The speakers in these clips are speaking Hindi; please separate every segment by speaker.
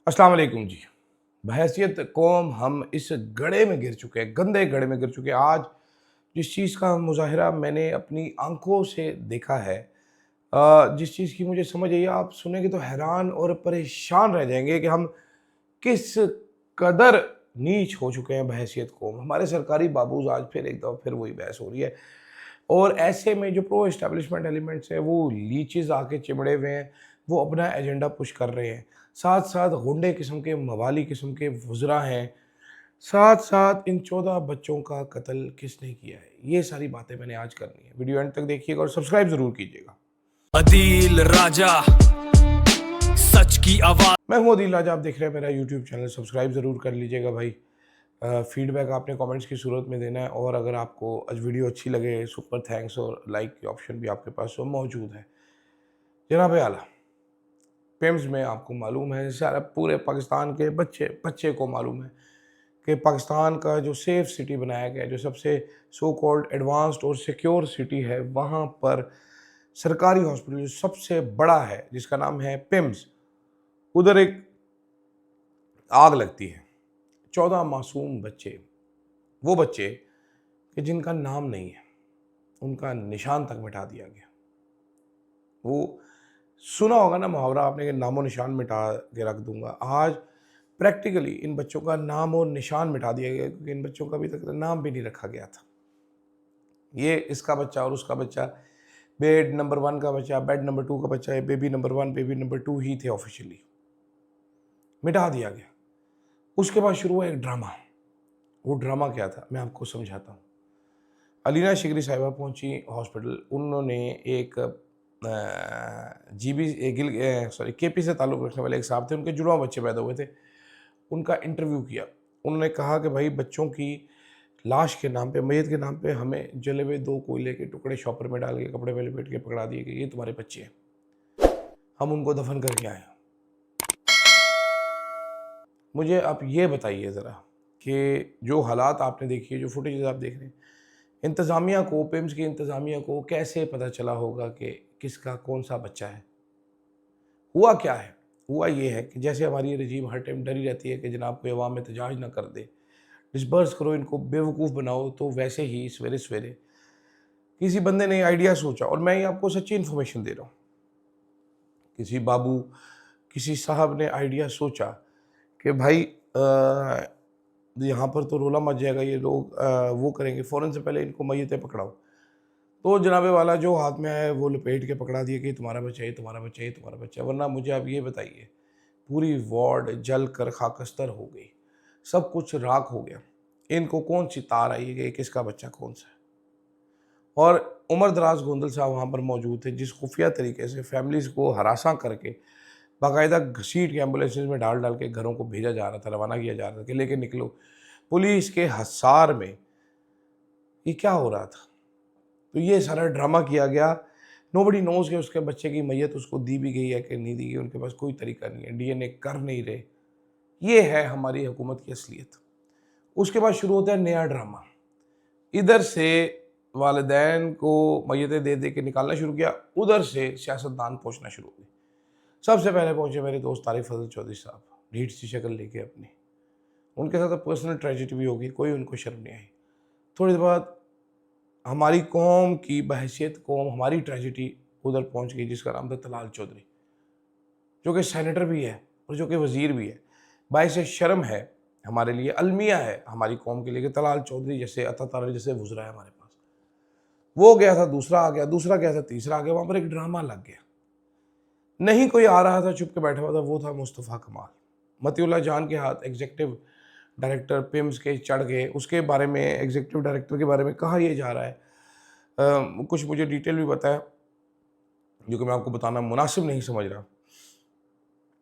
Speaker 1: अस्सलाम वालेकुम जी। बहैसियत कौम हम इस गड्ढे में गिर चुके हैं, गंदे गड्ढे में गिर चुके हैं। आज जिस चीज़ का मुज़ाहिरा मैंने अपनी आँखों से देखा है, जिस चीज़ की मुझे समझ आई है, आप सुनेंगे तो हैरान और परेशान रह जाएँगे कि हम किस कदर नीच हो चुके हैं बहैसियत कौम। हमारे सरकारी बाबूज़ आज फिर एक दफ़ा फिर वही बहस हो रही है और ऐसे में जो प्रो एस्टेब्लिशमेंट एलिमेंट्स हैं, वो लीचेज़ आके चिमड़े हुए हैं, वो अपना एजेंडा पुश कर रहे हैं। साथ-साथ गुंडे किस्म के, मवाली किस्म के वुज़रा हैं। साथ-साथ इन 14 बच्चों का कत्ल किसने किया है? ये सारी बातें मैंने आज करनी है। वीडियो एंड तक देखिएगा और सब्सक्राइब ज़रूर कीजिएगा।
Speaker 2: अदील राजा सच की आवाज।
Speaker 1: मैं हूँ अदील राजा, आप देख रहे हैं मेरा यूट्यूब चैनल, सब्सक्राइब ज़रूर कर लीजिएगा भाई। फीडबैक आपने कमेंट्स की सूरत में देना है और अगर आपको आज वीडियो अच्छी लगे, सुपर थैंक्स और लाइक के ऑप्शन भी आपके पास वो मौजूद है। जनाब आला, पिम्स में आपको मालूम है, सारा पूरे पाकिस्तान के बच्चे बच्चे को मालूम है कि पाकिस्तान का जो सेफ सिटी बनाया गया है, जो सबसे सो कॉल्ड एडवांस्ड और सिक्योर सिटी है, वहाँ पर सरकारी हॉस्पिटल जो सबसे बड़ा है, जिसका नाम है पिम्स, उधर एक आग लगती है। 14 मासूम बच्चे, वो बच्चे कि जिनका नाम नहीं है, उनका निशान तक मिटा दिया गया। वो सुना होगा ना मुहावरा आपने कि नामो निशान मिटा के रख दूंगा। आज प्रैक्टिकली इन बच्चों का नाम और निशान मिटा दिया गया, क्योंकि इन बच्चों का अभी तक नाम भी नहीं रखा गया था। ये इसका बच्चा और उसका बच्चा, बेड नंबर 1 का बच्चा, बेड नंबर 2 का बच्चा, बेबी नंबर 1, बेबी नंबर 2 ही थे ऑफिशियली। मिटा दिया गया। उसके बाद शुरू हुआ एक ड्रामा। वो ड्रामा क्या था, मैं आपको समझाता हूँ। अलीना शिगरी साहिबा पहुंची हॉस्पिटल। उन्होंने एक जीबी गिल सॉरी केपी से ताल्लुक़ रखने वाले एक साहब थे, उनके जुड़वां बच्चे पैदा हुए थे। उनका इंटरव्यू किया। उन्होंने कहा कि भाई बच्चों की लाश के नाम पे, मैयत के नाम पे हमें जले हुए 2 कोयले के टुकड़े शॉपर में डाल के कपड़े में लपेट के पकड़ा दिए कि ये तुम्हारे बच्चे हैं, हम उनको दफन करके आए। मुझे आप ये बताइए ज़रा कि जो हालात आपने देखी है, जो फुटेज आप देख रहे हैं, इंतज़ामिया को, पिम्स की इंतज़ामिया को कैसे पता चला होगा कि किसका कौन सा बच्चा है? हुआ क्या है? हुआ ये है कि जैसे हमारी रजीम हर टाइम डरी रहती है कि जनाब कोई अवाम एहतजाज ना कर दे, डिस्पर्स करो, इनको बेवकूफ़ बनाओ, तो वैसे ही सवेरे-सवेरे किसी बंदे ने आइडिया सोचा, और मैं ये आपको सच्ची इन्फॉर्मेशन दे रहा हूँ। किसी बाबू, किसी साहब ने आइडिया सोचा कि भाई यहाँ पर तो रोला मच जाएगा, ये लोग वो करेंगे, फ़ौरन से पहले इनको मैयतें पकड़ाओ। तो जनाबे वाला जो हाथ में आया वो लपेट के पकड़ा दिया कि ये तुम्हारा बच्चा है, ये तुम्हारा बच्चा है, ये तुम्हारा बच्चा है। वरना मुझे आप ये बताइए, पूरी वार्ड जल कर खाकस्तर हो गई, सब कुछ राख हो गया। इनको कौन सी तार आई है कि किसका बच्चा कौन सा है? और उमर दराज गोंदल साहब वहाँ पर मौजूद थे, जिस खुफिया तरीके से फैमिलीज़ को हरासा करके बाकायदा घसीट के एम्बुलेंसेज में डाल डाल के घरों को भेजा जा रहा था, रवाना किया जा रहा था कि लेके निकलो। पुलिस के हसार में ये क्या हो रहा था? तो ये सारा ड्रामा किया गया। नोबडी नोज़ कि उसके बच्चे की मैयत उसको दी भी गई है कि नहीं दी गई, उनके पास कोई तरीका नहीं है, डीएनए कर नहीं रहे। ये है हमारी हुकूमत की असलियत। उसके बाद शुरू होता है नया ड्रामा। इधर से वालिदैन को मैयतें दे दे के निकालना शुरू किया, उधर से सियासतदान पहुँचना शुरू हो गए। सबसे पहले पहुँचे मेरे दोस्त तारिक फजल चौधरी साहब, ढीठ सी शक्ल लेके अपनी। उनके साथ पर्सनल ट्रेजेडी भी होगी, कोई उनको शर्म नहीं आई। थोड़ी देर बाद हमारी कौम की बहैसियत कौम, हमारी ट्रेजेडी उधर पहुँच गई, जिसका नाम था तलाल चौधरी, जो कि सेनेटर भी है और जो कि वज़ीर भी है। बाइसे शर्म है हमारे लिए, अलमिया है हमारी कौम के लिए कि तलाल चौधरी जैसे, अता तारा जैसे वज़रा है हमारे पास। वो गया था, दूसरा आ गया, दूसरा गया था, तीसरा आ गया। वहाँ पर एक ड्रामा लग गया। नहीं कोई आ रहा था, चुप के बैठा हुआ था, वो था मुस्तफ़ा कमाल। मतीउल्लाह जान के हाथ एग्जीक्यूटिव डायरेक्टर पिम्स के चढ़ गए। उसके बारे में, एग्जीक्यूटिव डायरेक्टर के बारे में कहा यह जा रहा है, कुछ मुझे डिटेल भी पता है जो कि मैं आपको बताना मुनासिब नहीं समझ रहा,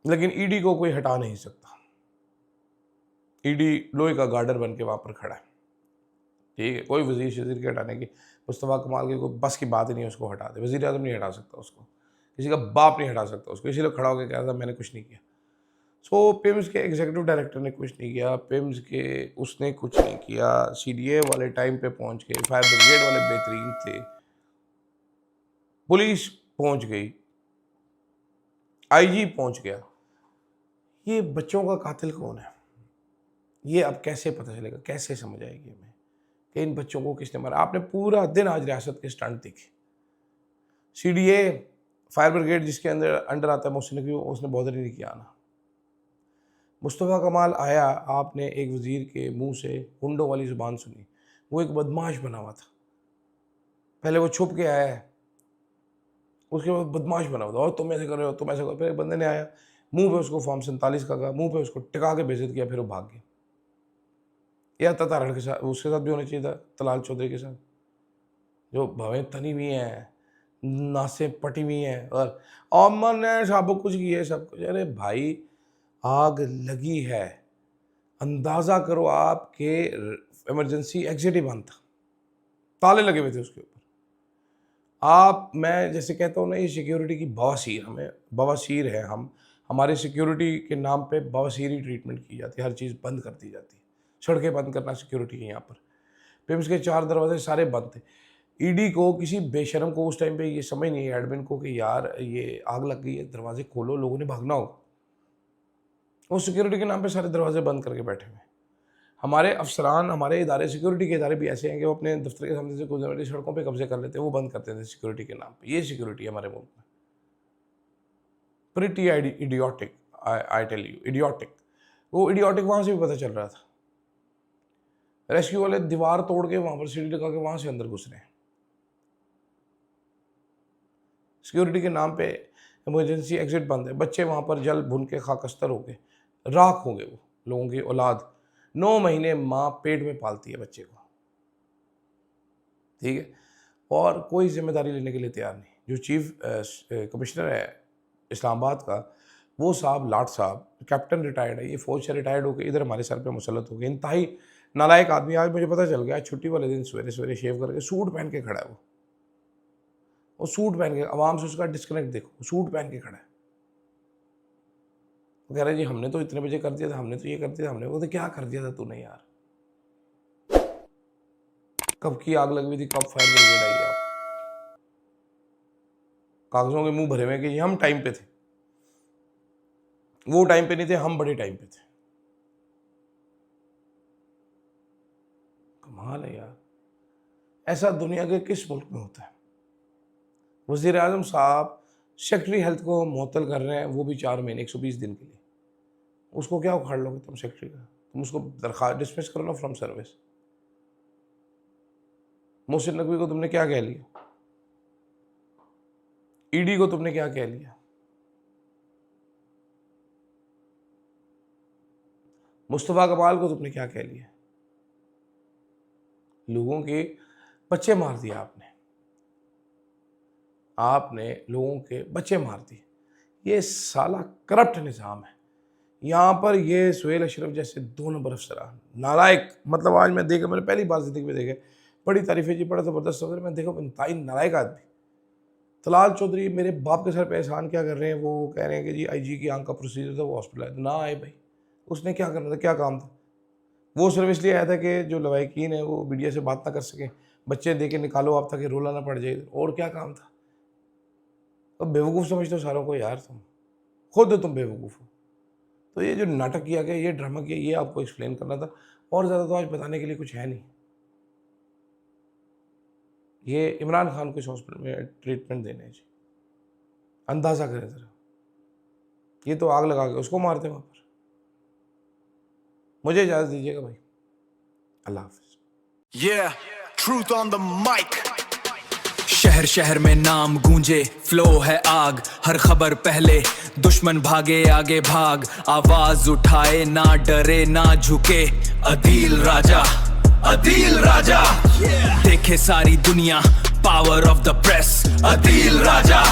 Speaker 1: लेकिन ईडी को कोई हटा नहीं सकता। ईडी लोहे का गार्डर बन के वहाँ पर खड़ा है, ठीक है। कोई वजीर शजीर के हटाने की, मुस्तफ़ा कमाल की कोई बस की बात ही नहीं, उसको हटा दे। वज़ीर आज़म नहीं हटा सकता उसको, किसी का बाप नहीं हटा सकता उसको। इसीलिए खड़ा होकर कहा था मैंने कुछ नहीं किया। सो पिम्स के एग्जीक्यूटिव डायरेक्टर ने कुछ नहीं किया, पिम्स के उसने कुछ नहीं किया। सीडीए वाले टाइम पे पहुंच गए, फायर ब्रिगेड वाले बेहतरीन थे, पुलिस पहुंच गई, आईजी पहुंच गया। ये बच्चों का कातिल कौन है, ये अब कैसे पता चलेगा, कैसे समझ आएगी हमें कि इन बच्चों को किसने मारा। आपने पूरा दिन आज रियासत के स्टंट देखे। CDA फायर ब्रिगेड जिसके अंडर आता है मोहसिन नकवी, उसने बॉदर ही नहीं किया आना। मुस्तफ़ा कमाल आया, आपने एक वज़ीर के मुंह से हुंडों वाली ज़ुबान सुनी। वो एक बदमाश बना हुआ था, पहले वो छुप के आया है, उसके बाद बदमाश बना हुआ था, और तुम ऐसे कर रहे हो, तुम ऐसे करो। फिर एक बंदे ने आया, मुंह पे उसको फॉर्म 47 का कहा, मुंह पे उसको टिका के बेइज्जत किया, फिर वो भाग गया। या ततारड़ के साथ, उसके साथ भी होना चाहिए था, तलाल चौधरी के साथ, जो भवें तनी हुई हैं, नासें पटी हुई हैं, और अमन ने सब कुछ किया, सब कुछ। अरे भाई, आग लगी है, अंदाज़ा करो आपके इमरजेंसी एग्जिट ही बंद था, ताले लगे हुए थे उसके ऊपर। मैं जैसे कहता हूँ ना, ये सिक्योरिटी की बवासीर, हमें बवासीर है, हमारे सिक्योरिटी के नाम पे बवासीरी ट्रीटमेंट की जाती है, हर चीज़ बंद कर दी जाती है। सड़कें बंद करना सिक्योरिटी के यहाँ पर। पिम्स के 4 दरवाजे सारे बंद थे। ईडी को, किसी बेशरम को उस टाइम पे ये समझ नहीं है, एडमिन को, कि यार ये आग लग गई है, दरवाजे खोलो, लोगों ने भागना होगा। वो सिक्योरिटी के नाम पे सारे दरवाजे बंद करके बैठे हुए। हमारे अफसरान, हमारे इदारे, सिक्योरिटी के इदारे भी ऐसे हैं कि वो अपने दफ्तर के सामने से गुजरने वाली सड़कों पे कब्जे कर लेते हैं, वो बंद करते थे सिक्योरिटी के नाम पे। ये सिक्योरिटी है हमारे मुल्क में। Pretty idiotic, I tell you, idiotic. वो इडियोटिक वहाँ से भी पता चल रहा था। रेस्क्यू वाले दीवार तोड़ के वहाँ पर सीढ़ी लगा के वहाँ से अंदर घुस रहे हैं। सिक्योरिटी के नाम पे इमरजेंसी एग्जिट बंद है। बच्चे वहाँ पर जल भुन के खाकस्तर हो गए, राख हो गए वो लोगों की औलाद। 9 महीने माँ पेट में पालती है बच्चे को, ठीक है, और कोई जिम्मेदारी लेने के लिए तैयार नहीं। जो चीफ कमिश्नर है इस्लामाबाद का, वो साहब, लाट साहब, कैप्टन रिटायर्ड है, ये फौज से रिटायर्ड होकर इधर हमारे सर पे मुसल्लत हो गए। इंतहाई नालायक आदमी। आज मुझे पता चल गया, छुट्टी वाले दिन सवेरे सवेरे शेव करके सूट पहन के खड़ा है वो सूट पहन के, आवाम से उसका डिस्कनेक्ट देखो, सूट पहन के खड़ा है। वो कह रहा है जी हमने तो इतने बजे कर दिया था, हमने तो ये कर दिया, हमने वो तो क्या कर दिया था तूने यार। कब की आग लगी हुई थी, कब फायर ब्रिगेड आई आप, कागजों के मुंह भरे हुए कि हम टाइम पे थे। वो टाइम पे नहीं थे, हम बड़े टाइम पे थे। कमाल है यार, ऐसा दुनिया के किस मुल्क में होता है। वज़ीर आज़म साहब सेक्रेटरी हेल्थ को मुअत्तल कर रहे हैं, वो भी 4 महीने 120 दिन के लिए। उसको क्या उखाड़ लोगे तुम सेक्रेटरी का? तुम उसको दरखास्त डिसमिस करो ना फ्रॉम सर्विस। मोहसिन नकवी को तुमने क्या कह लिया? ईडी को तुमने क्या कह लिया? मुस्तफ़ा कमाल को तुमने क्या कह लिया? लोगों के बच्चे मार दिए आपने लोगों के बच्चे मार दिए। ये साला करप्ट निज़ाम है। यहाँ पर ये सुहेल अशरफ जैसे 2 नंबर अफसरान, नालायक, मतलब आज मैं देखा, मैंने पहली बार ज़िंदगी में देखा, बड़ी तारीफ़ें जी, बड़ा ज़बरदस्त अफसर, मैं देखा इंतहाई नालायक आदमी। तलाल चौधरी मेरे बाप के सर पे एहसान क्या कर रहे हैं, वो कह रहे हैं कि जी IG की आंख का प्रोसीजर था, वो हॉस्पिटल आया, ना आए भाई, उसने क्या करना था, क्या काम था? वो सिर्फ इसलिए आया था कि जो लवाकिन है वो मीडिया से बात ना कर सकें, बच्चे दे के निकालो आप ताकि रोला ना पड़ जाए, और क्या काम था? अब बेवकूफ़ समझते हो सारों को यार, तुम खुद तुम बेवकूफ़ हो। तो ये जो नाटक किया गया, ये ड्रामा किया, ये आपको एक्सप्लेन करना था, और ज़्यादा तो आज बताने के लिए कुछ है नहीं। ये इमरान खान को इस हॉस्पिटल में ट्रीटमेंट देने जी, अंदाज़ा करें ज़रा, ये तो आग लगा के उसको मारते वहाँ पर। मुझे इजाज़त दीजिएगा भाई, अल्लाह हाफ़िज़।
Speaker 2: Yeah, truth on the mic. शहर शहर में नाम गूंजे, फ्लो है आग, हर खबर पहले, दुश्मन भागे आगे भाग, आवाज उठाए ना डरे ना झुके, अदील राजा, अदील राजा, देखे सारी दुनिया, power of the press, Adeel Raja.